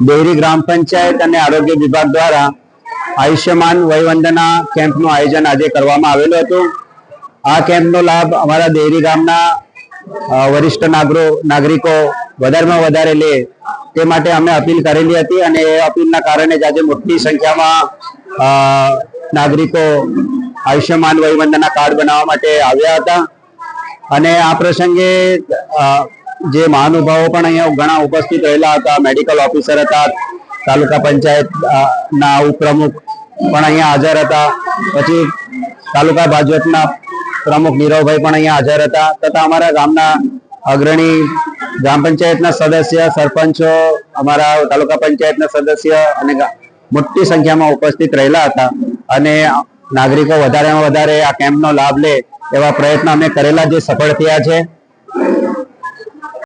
દેહરી ગ્રામ પંચાયત અને આરોગ્ય વિભાગ દ્વારા આયુષ્યમાન વયવંદના કેમ્પનું આયોજન આજે કરવામાં આવેલું હતું। આ કેમ્પનો લાભ અમારા દેહરી ગામના વરિષ્ઠ નાગરિકો વધારેમાં વધારે લે તે માટે અમે અપીલ કરેલી હતી અને એ અપીલના કારણે આજે મોટી સંખ્યામાં નાગરિકો આયુષ્યમાન વયવંદના કાર્ડ બનાવવા માટે આવ્યા હતા। અને આ પ્રસંગે જે મહાનુભાવો પણ અહીંયા ઘણા ઉપસ્થિત રહેલા હતા, મેડિકલ ઓફિસર હતા, તાલુકા પંચાયત ના ઉપપ્રમુખ પણ અહીંયા હાજર હતા, પછી તાલુકા ભાજપના પ્રમુખ નીરવભાઈ પણ અહીંયા હાજર હતા, તથા અમારા ગામના અગ્રણી ગ્રામ પંચાયતના સદસ્ય, સરપંચો, અમારા તાલુકા પંચાયતના સદસ્ય અને મોટી સંખ્યામાં ઉપસ્થિત રહેલા હતા। અને નાગરિકો વધારેમાં વધારે આ કેમ્પનો લાભ લે એવા પ્રયત્ન અમે કરેલા, જે સફળ થયા છે।